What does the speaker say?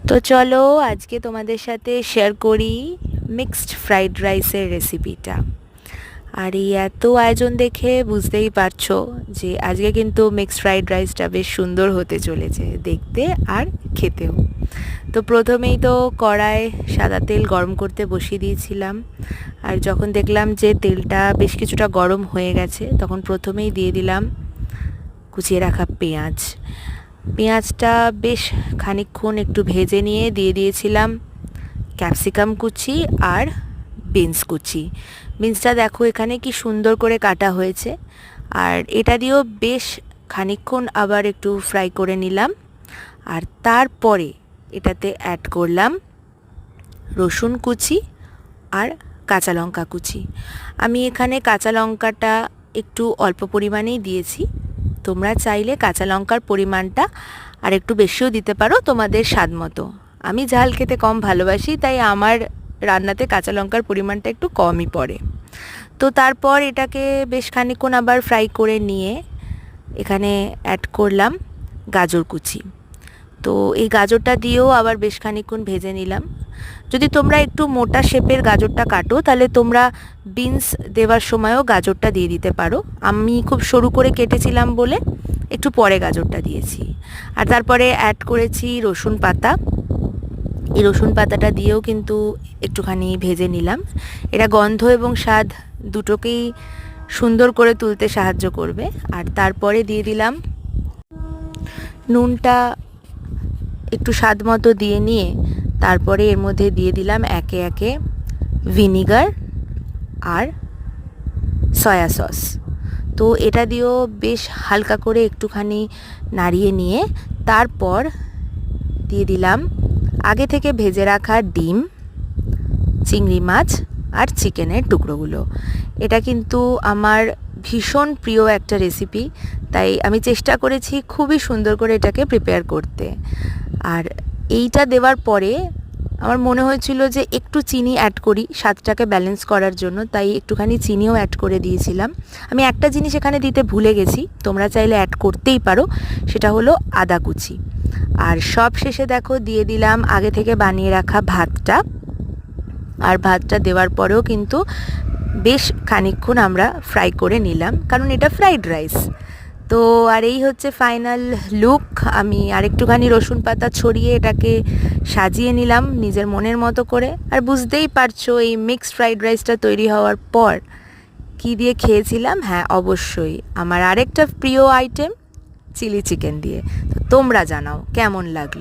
তো চলো আজকে তোমাদের সাথে শেয়ার করি মিক্সড ফ্রাইড রাইসের রেসিপিটা। আর এই এত আয়োজন দেখে বুঝতেই পারছো যে আজকে কিন্তু মিক্সড ফ্রাইড রাইসটা বেশ সুন্দর হতে চলেছে দেখতে আর খেতেও। তো প্রথমেই তো কড়ায় সাদা তেল গরম করতে বসিয়ে দিয়েছিলাম। আর যখন দেখলাম যে তেলটা বেশ কিছুটা গরম হয়ে গেছে তখন প্রথমেই দিয়ে দিলাম কুচিয়ে রাখা পেঁয়াজ। পেঁয়াজটা বেশ খানিকক্ষণ একটু ভেজে নিয়ে দিয়ে দিয়েছিলাম ক্যাপসিকাম কুচি আর বিনস কুচি। বিনসটা দেখো এখানে কি সুন্দর করে কাটা হয়েছে। আর এটা দিয়েও বেশ খানিকক্ষণ আবার একটু ফ্রাই করে নিলাম। আর তারপরে এটাতে অ্যাড করলাম রসুন কুচি আর কাঁচা লঙ্কা কুচি। আমি এখানে কাঁচা লঙ্কাটা একটু অল্প পরিমাণেই দিয়েছি, তোমরা চাইলে কাঁচা লঙ্কার পরিমাণটা আর একটু বেশিও দিতে পারো তোমাদের স্বাদ মতো। আমি ঝাল খেতে কম ভালোবাসি, তাই আমার রান্নাতে কাঁচা লঙ্কার পরিমাণটা একটু কমই পড়ে। তো তারপর এটাকে বেশ খানিকক্ষণ আবার ফ্রাই করে নিয়ে এখানে অ্যাড করলাম গাজর কুচি। তো এই গাজরটা দিয়েও আবার বেশ খানিকক্ষণ ভেজে নিলাম। যদি তোমরা একটু মোটা শেপের গাজরটা কাটো তাহলে তোমরা বিনস দেওয়ার সময়ও গাজরটা দিয়ে দিতে পারো। আমি খুব সরু করে কেটেছিলাম বলে একটু পরে গাজরটা দিয়েছি। আর তারপরে অ্যাড করেছি রসুন পাতা। এই রসুন পাতাটা দিয়েও কিন্তু একটুখানি ভেজে নিলাম। এটা গন্ধ এবং স্বাদ দুটোকেই সুন্দর করে তুলতে সাহায্য করবে। আর তারপরে দিয়ে দিলাম নুনটা একটু স্বাদ মতো দিয়ে নিয়ে তারপরে এর মধ্যে দিয়ে দিলাম একে একে ভিনিগার আর সয়া সস। তো এটা দিয়েও বেশ হালকা করে একটুখানি নাড়িয়ে নিয়ে তারপর দিয়ে দিলাম আগে থেকে ভেজে রাখা ডিম, চিংড়ি মাছ আর চিকেনের টুকরোগুলো। এটা কিন্তু আমার ভীষণ প্রিয় একটা রেসিপি, তাই আমি চেষ্টা করেছি খুবই সুন্দর করে এটাকে প্রিপেয়ার করতে। আর এইটা দেওয়ার পরে আমার মনে হয়েছিল যে একটু চিনি অ্যাড করি স্বাদটাকে ব্যালেন্স করার জন্য, তাই একটুখানি চিনিও অ্যাড করে দিয়েছিলাম। আমি একটা জিনিস এখানে দিতে ভুলে গেছি, তোমরা চাইলে অ্যাড করতেই পারো, সেটা হলো আদা কুচি। আর সব শেষে দেখো দিয়ে দিলাম আগে থেকে বানিয়ে রাখা ভাতটা। আর ভাতটা দেওয়ার পরেও কিন্তু বেশ খানিকক্ষণ আমরা ফ্রাই করে নিলাম, কারণ এটা ফ্রাইড রাইস। তো আর এই হচ্ছে ফাইনাল লুক। আমি আরেকটুখানি রসুন পাতা ছড়িয়ে এটাকে সাজিয়ে নিলাম নিজের মনের মতো করে। আর বুঝতেই পারছো এই মিক্সড ফ্রাইড রাইসটা তৈরি হওয়ার পর কী দিয়ে খেয়েছিলাম। হ্যাঁ, অবশ্যই আমার আরেকটা প্রিয় আইটেম চিলি চিকেন দিয়ে। তো তোমরা জানাও কেমন লাগলো।